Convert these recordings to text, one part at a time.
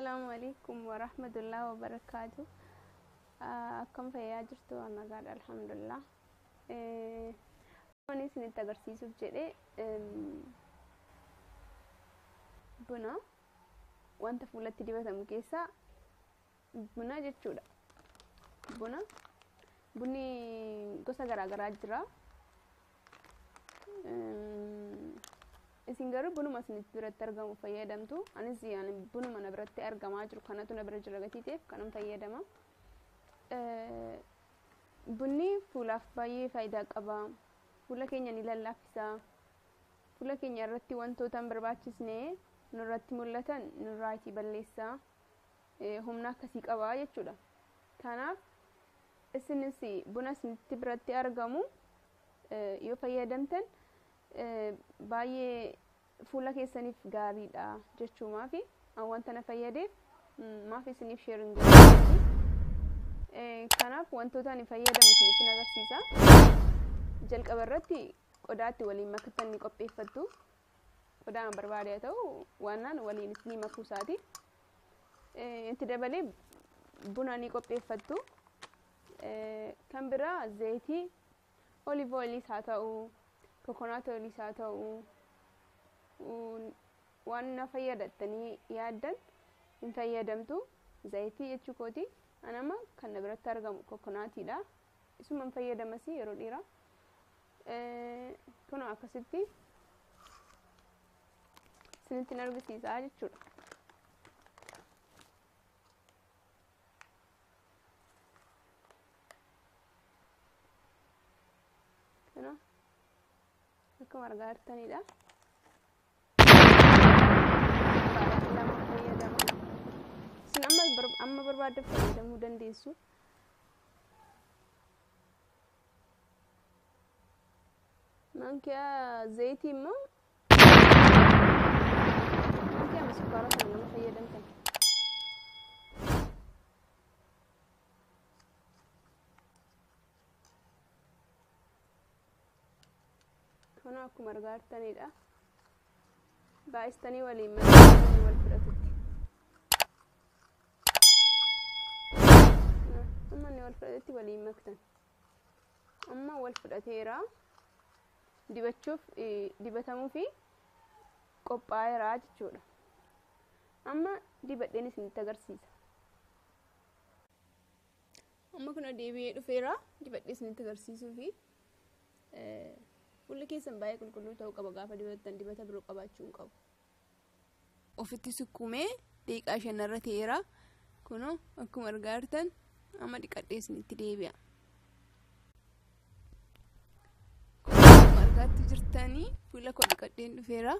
Assalamualaikum warahmatullahi wabarakatuh. Akkam fayyaa jirtu nagaadha alhamdulillah. Ani isinitti agarsiisuuf jedhee buna wanta fuulatti dibatamu keessaa buna jechuudha. Bunni gosa garaagaraa jira. Isin garuu bunuma isinitti biratti argamu fayyadamtu. Anis bunuma na biratti argamaa jiru kanatu na bira jira gatii ta'eef kanan fayyadama. Bunni fuulaaf baay'ee faayidaa qaba. Fuula keenya ni lallaafisa. Fuula keenya irratti wantoota hin barbaachisne nurratti mul'atan nurraa itti balleessa. Humna akkasii qaba jechuudha. Kanaaf isinis buna isinitti biratti argamu yoo fayyadamtan baay'ee fuula keessaniif gaariidha jechuumaa fi wanta na fayyadeef maaf isiniif sheerin godhu. Kanaaf wantoota ani fayyadamu isinitti agarsiisa. Jalqaba irratti qodaatti waliin makatan ni qopheeffattu. Qodaan barbaade ta'u waannaan waliin isinii makuu isaati. Itti dabalee buna ni qopheeffattu. Kan biraa zayitii olive oil haa ta'u coconut oil haa ta'u waan na fayyadattanii yaaddan hin fayyadamtu. Zayitii jechuu kooti anama kan na biratti argamu coconutidha. Isuma hin fayyadamas yeroo dheeraa. Kun akkasitti isinitti argisiisaa jechuudha. Akkuma argaa jirtanidha. Isin amma barbaadde fayyadamuu dandeessu. Mankiyaa zayitii immoo mankiyaa sukkaara kan nama fayyadamtan. Kana akkuma argaa jirtanidha. Baay'istanii waliin makatanii wal fudhatutti. Amma ni wal fudhatutti waliin makatan. Amma wal fudhateera. Dibachuuf dibatamuu fi qophaa'eera jechuudha. Amma dibadheen isinitti agarsiisa. Amma kuna deebi'ee dhufeera. Dibadhee isinitti agarsiisuu fi fuulli keessan baay'ee qulqulluu ta'uu qaba gaafa dibattan dibata biroo qabaachuu hin qabu. Ofitti sukkumee daqiiqaa 5 irra ta'eera. Kunoo akkuma argaa jirtan amma dhiqadhee isinitti deebi'a. Akkuma argaatti jirtanii fuula koo dhiqadheen dhufeera.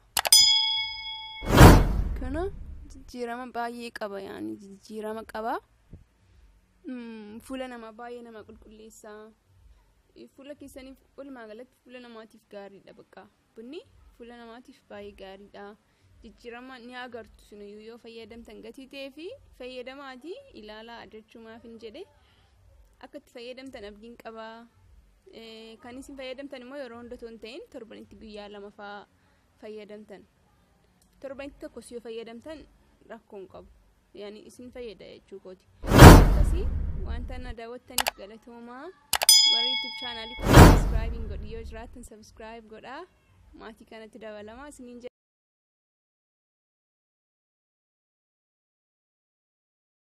Kunoo jijjiirama baay'ee qaba yaani jijjiirama qaba. Fuula nama baay'ee nama qulqulleessa. Fuula keessaniif walumaa galatti fuula namaatiif gaariidha bakka. Bunni fuula namaatiif baay'ee gaariidha. Jijjiirama ni agartu siniyyuu yoo fayyadamtan gatii ta'ee fi fayyadamaatii ilaalaa jechuumaaf hin jedhe akka itti fayyadamtan abdiin qaba. Kan isin fayyadamtan immoo yeroo hunda hin ta'in torbanitti guyyaa 2 fa'aa fayyadamtan. Torbanitti tokkos yoo fayyadamtan rakkoo hin qabu. Yaani isin fayyada jechuu kooti. Akkasii wanta na daawwattaniif galatoomaa. Warri YouTube channel subscribe godhi yoo jiraatan subscribe godhaa. Maatii kanatti dabalama isiniin